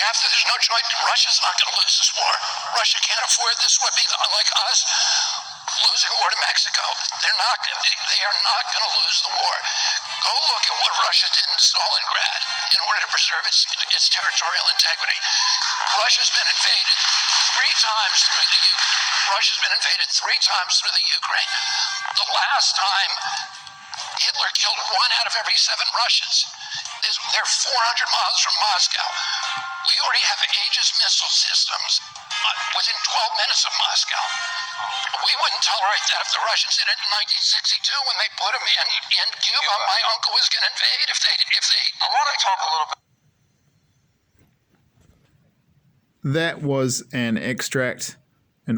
there's no choice. Russia's not going to lose this war. Russia can't afford this would be like us losing a war to Mexico. They are not going to lose the war. Go look at what Russia did in Stalingrad in order to preserve its territorial integrity. Russia's been invaded three times through the Ukraine. The last time Hitler killed 1 out of every 7 Russians. They're 400 miles from Moscow. We already have Aegis missile systems within 12 minutes of Moscow. We wouldn't tolerate that if the Russians did it in 1962 when they put them in Cuba. My uncle was going to invade if they. I want to talk a little bit. That was an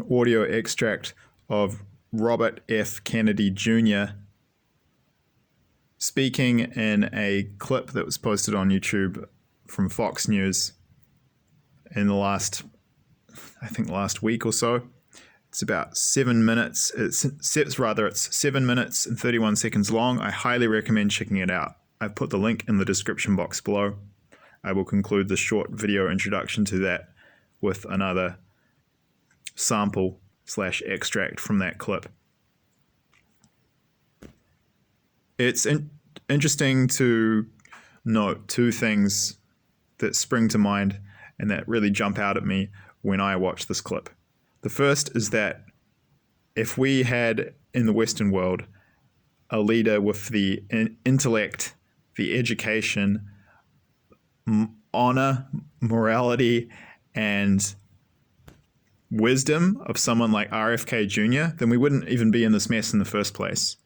audio extract of Robert F. Kennedy Jr. speaking in a clip that was posted on YouTube from Fox News in the last week or so. It's about 7 minutes. It's 7 minutes and 31 seconds long. I highly recommend checking it out. I've put the link in the description box below. I will conclude the short video introduction to that with another sample/extract from that clip. It's interesting to note 2 things that spring to mind and that really jump out at me when I watch this clip. The first is that if we had in the Western world a leader with the intellect, the education, honor, morality, and wisdom of someone like RFK Jr., then we wouldn't even be in this mess in the first place,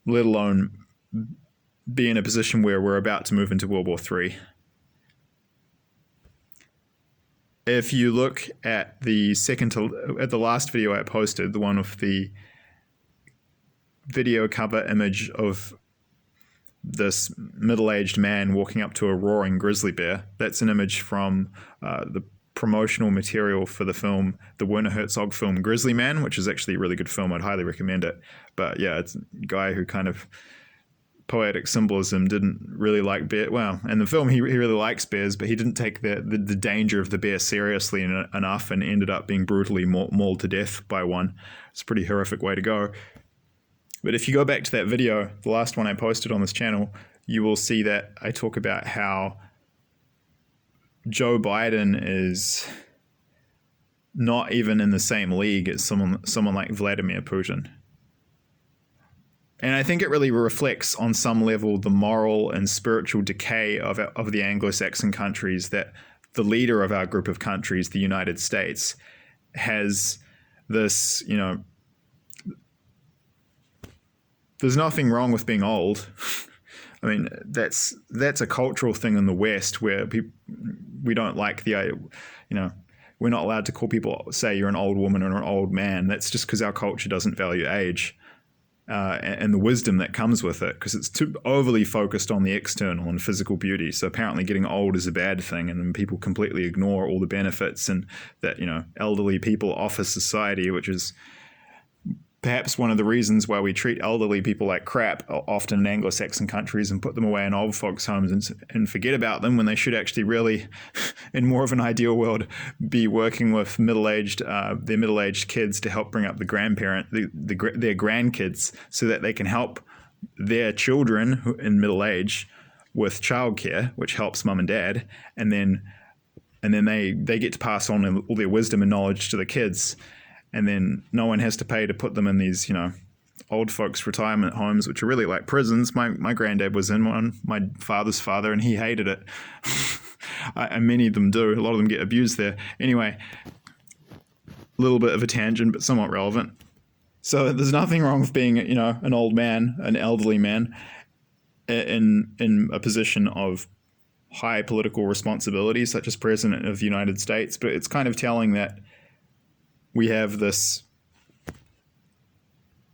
let alone be in a position where we're about to move into World War III. If you look at the last video I posted, the one with the video cover image of this middle-aged man walking up to a roaring grizzly bear, that's an image from the promotional material for the film, the Werner Herzog film Grizzly Man, which is actually a really good film. I'd highly recommend it. But yeah, it's a guy who kind of poetic symbolism didn't really like bear. Well, in the film he really likes bears, but he didn't take the danger of the bear seriously enough and ended up being brutally mauled to death by one. It's a pretty horrific way to go. But if you go back to that video, the last one I posted on this channel, you will see that I talk about how Joe Biden is not even in the same league as someone like Vladimir Putin. And I think it really reflects on some level the moral and spiritual decay of the Anglo-Saxon countries, that the leader of our group of countries, the United States, has this, there's nothing wrong with being old. I mean, that's a cultural thing in the West where we don't like the, we're not allowed to call people, say you're an old woman or an old man. That's just because our culture doesn't value age. And the wisdom that comes with it, because it's too overly focused on the external and physical beauty. So apparently getting old is a bad thing, and then people completely ignore all the benefits and that, elderly people offer society, which is perhaps one of the reasons why we treat elderly people like crap often in Anglo-Saxon countries and put them away in old folks' homes and forget about them, when they should actually really, in more of an ideal world, be working with their middle-aged kids to help bring up the their grandkids, so that they can help their children in middle age with childcare, which helps mum and dad, and then they get to pass on all their wisdom and knowledge to the kids. And then no one has to pay to put them in these, old folks' retirement homes, which are really like prisons. My granddad was in one, my father's father, and he hated it. And many of them do. A lot of them get abused there. Anyway, a little bit of a tangent, but somewhat relevant. So there's nothing wrong with being, an old man, an elderly man, in a position of high political responsibility, such as President of the United States. But it's kind of telling that we have this,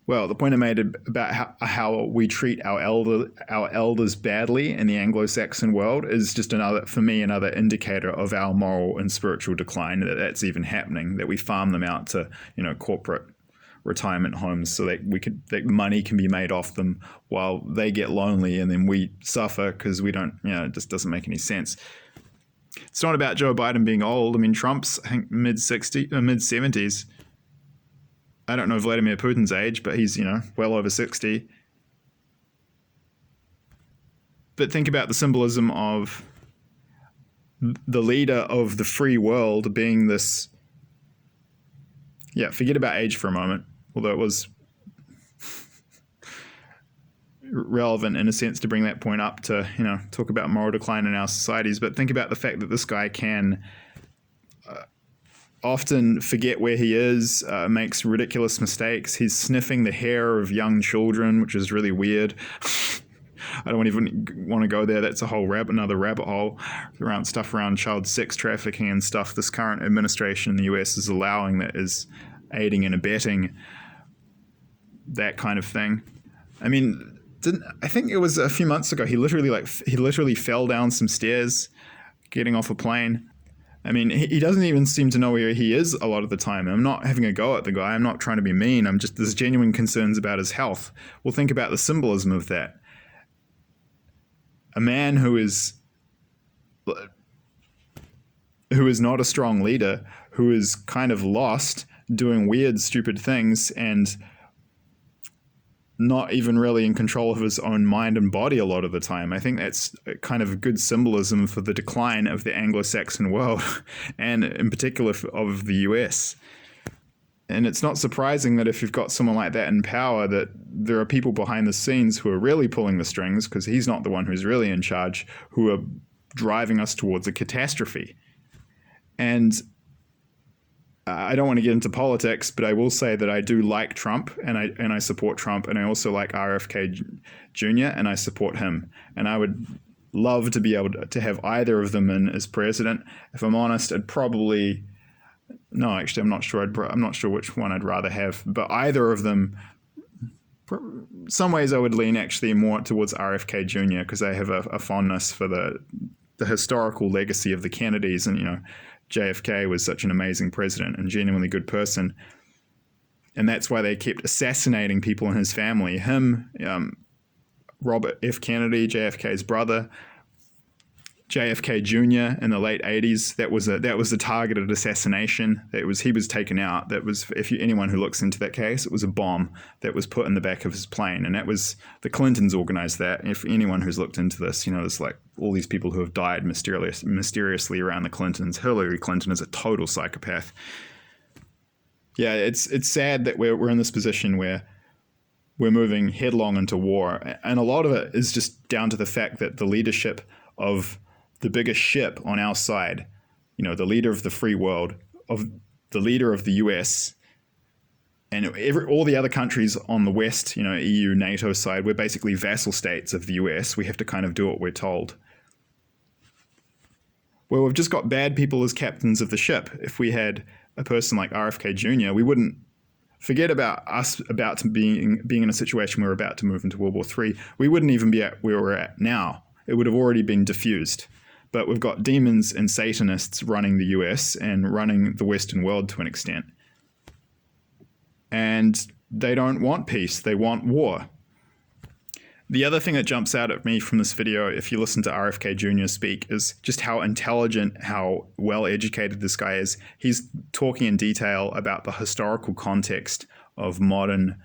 the point I made about how we treat our elders badly in the Anglo-Saxon world is just another indicator of our moral and spiritual decline, that's even happening, that we farm them out to, corporate retirement homes so that money can be made off them while they get lonely, and then we suffer because we don't, it just doesn't make any sense. It's not about Joe Biden being old. I mean, Trump's, I think, mid-60s, mid-70s. I don't know Vladimir Putin's age, but he's, well over 60. But think about the symbolism of the leader of the free world being this. Yeah, forget about age for a moment, although it was relevant in a sense to bring that point up to, talk about moral decline in our societies. But think about the fact that this guy can often forget where he is, makes ridiculous mistakes. He's sniffing the hair of young children, which is really weird. I don't even want to go there. That's a whole another rabbit hole around stuff around child sex trafficking and stuff this current administration in the US is allowing, that is aiding and abetting that kind of thing. I mean, I think it was a few months ago, he literally fell down some stairs getting off a plane. I mean, he doesn't even seem to know where he is a lot of the time. I'm not having a go at the guy. I'm not trying to be mean. There's genuine concerns about his health. Well, think about the symbolism of that. A man who is not a strong leader, who is kind of lost, doing weird, stupid things, and not even really in control of his own mind and body a lot of the time. I think that's kind of a good symbolism for the decline of the Anglo-Saxon world, and in particular of the US. And it's not surprising that if you've got someone like that in power, that there are people behind the scenes who are really pulling the strings, because he's not the one who's really in charge, who are driving us towards a catastrophe. And I don't want to get into politics, but I will say that I do like Trump, and I support Trump, and I also like RFK Jr., and I support him. And I would love to be able to have either of them in as president. If I'm honest, I'd probably... No, actually, I'm not sure. I'm not sure which one I'd rather have, but either of them. Some ways I would lean actually more towards RFK Jr. because I have a fondness for the historical legacy of the Kennedys, and JFK was such an amazing president and genuinely good person, and that's why they kept assassinating people in his family. Him, Robert F. Kennedy, JFK's brother. JFK Jr. in the late 80s, that was a targeted assassination. He was taken out. That was, anyone who looks into that case, it was a bomb that was put in the back of his plane, and that was the Clintons organized that. If anyone who's looked into this, there's like all these people who have died mysteriously around the Clintons. Hillary Clinton is a total psychopath. Yeah, it's sad that we're in this position where we're moving headlong into war, and a lot of it is just down to the fact that the leadership of the biggest ship on our side, the leader of the free world, of the leader of the US, and all the other countries on the West, EU, NATO side, we're basically vassal states of the US. We have to kind of do what we're told. Well, we've just got bad people as captains of the ship. If we had a person like RFK Jr., we wouldn't forget about us about to being in a situation where we're about to move into World War III. We wouldn't even be at where we're at now. It would have already been diffused. But we've got demons and Satanists running the US and running the Western world to an extent. And they don't want peace, they want war. The other thing that jumps out at me from this video, if you listen to RFK Jr. speak, is just how intelligent, how well educated this guy is. He's talking in detail about the historical context of modern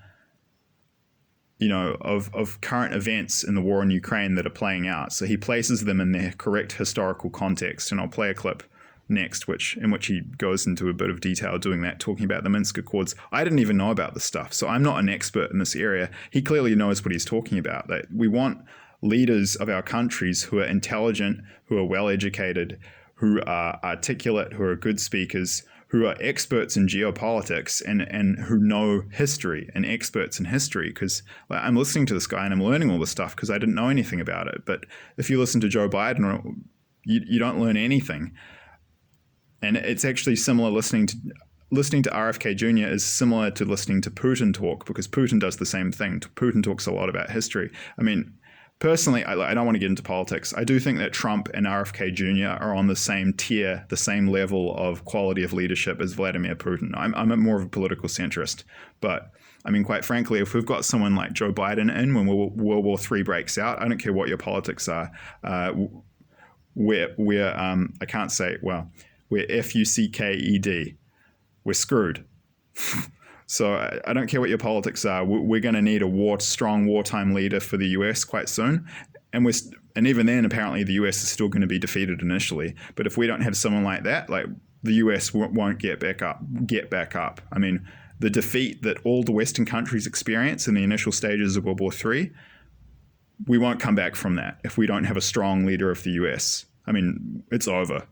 of current events in the war in Ukraine that are playing out. So he places them in their correct historical context. And I'll play a clip next, in which he goes into a bit of detail doing that, talking about the Minsk Accords. I didn't even know about this stuff, so I'm not an expert in this area. He clearly knows what he's talking about. That we want leaders of our countries who are intelligent, who are well educated, who are articulate, who are good speakers, who are experts in geopolitics and who know history and experts in history, because I'm listening to this guy and I'm learning all this stuff because I didn't know anything about it. But if you listen to Joe Biden, you don't learn anything. And it's actually similar. Listening to RFK Jr. is similar to listening to Putin talk, because Putin does the same thing. Putin talks a lot about history. I mean, personally, I don't want to get into politics. I do think that Trump and RFK Jr. are on the same tier, the same level of quality of leadership as Vladimir Putin. I'm more of a political centrist. But, I mean, quite frankly, if we've got someone like Joe Biden in when World War III breaks out, I don't care what your politics are, we're I can't say it well. We're FUCKED. We're screwed. So I don't care what your politics are. We're going to need a strong wartime leader for the US quite soon, and even then, apparently, the US is still going to be defeated initially. But if we don't have someone like that, like the US won't get back up. I mean, the defeat that all the Western countries experience in the initial stages of World War III, we won't come back from that if we don't have a strong leader of the US. I mean, it's over.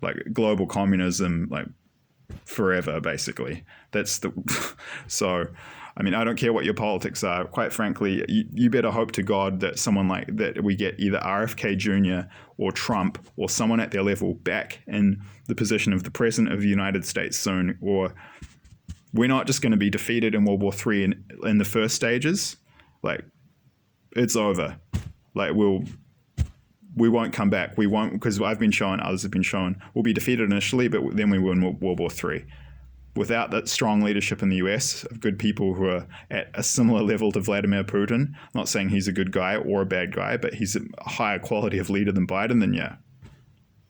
Like global communism, like forever, basically. That's the so. I mean, I don't care what your politics are. Quite frankly, you better hope to God that someone like that we get either RFK Jr. or Trump or someone at their level back in the position of the President of the United States soon, or we're not just going to be defeated in World War III in the first stages. Like, it's over. Like, we won't come back. We won't, because I've been shown, others have been shown, we'll be defeated initially, but then we win World War III. Without that strong leadership in the US of good people who are at a similar level to Vladimir Putin, I'm not saying he's a good guy or a bad guy, but he's a higher quality of leader than Biden, then yeah,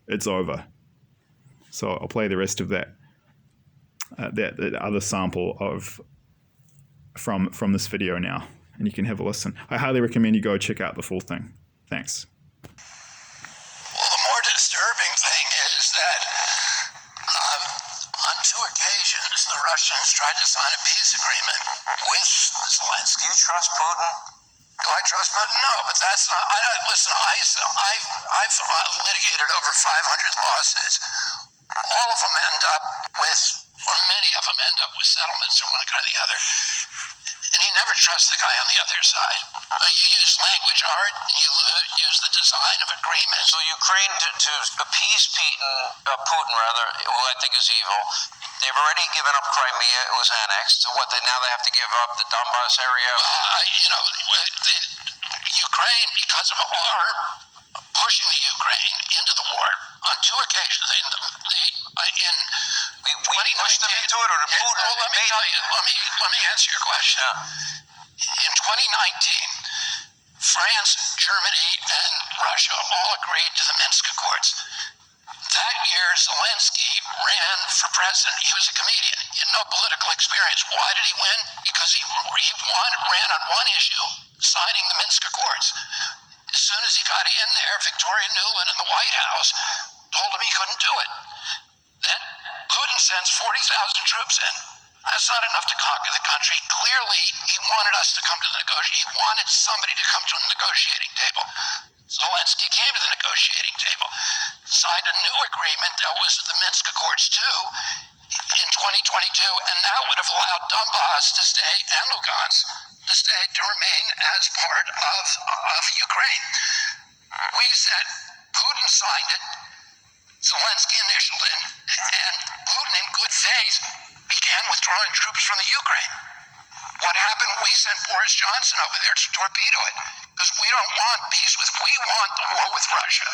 it's over. So I'll play the rest of that other sample from this video now, and you can have a listen. I highly recommend you go check out the full thing. Thanks. Well, the more disturbing thing is that on two occasions the Russians tried to sign a peace agreement with Zelensky. Do you trust Putin? Do I trust Putin? No, but that's not. Listen, I've litigated over 500 lawsuits. All of them end up with, or many of them end up with settlements or one kind or the other. And you never trust the guy on the other side. You use language art, and you use the design of agreements. So Ukraine, to appease Putin, who I think is evil, they've already given up Crimea. It was annexed. So now they have to give up the Donbass area? Ukraine, because of our pushing the Ukraine into the war on two occasions. We pushed them into it, or did Putin? Well, let me tell you. Let me answer your question. Yeah. In 2019, France, Germany, and Russia all agreed to the Minsk Accords. That year, Zelensky ran for president. He was a comedian. He had no political experience. Why did he win? Because he ran on one issue, signing the Minsk Accords. As soon as he got in there, Victoria Nuland in the White House told him he couldn't do it. Then Putin sends 40,000 troops in. That's not enough to conquer the country. Clearly, he wanted us to come to the negotiation. He wanted somebody to come to a negotiating table. Zelensky came to the negotiating table, signed a new agreement that was the Minsk Accords too in 2022, and that would have allowed Donbass to stay and Lugansk to remain as part of Ukraine. We said Putin signed it, Zelensky initialed it, and Putin in good faith began withdrawing troops from the Ukraine. What happened? We sent Boris Johnson over there to torpedo it because we don't want peace we want the war with Russia.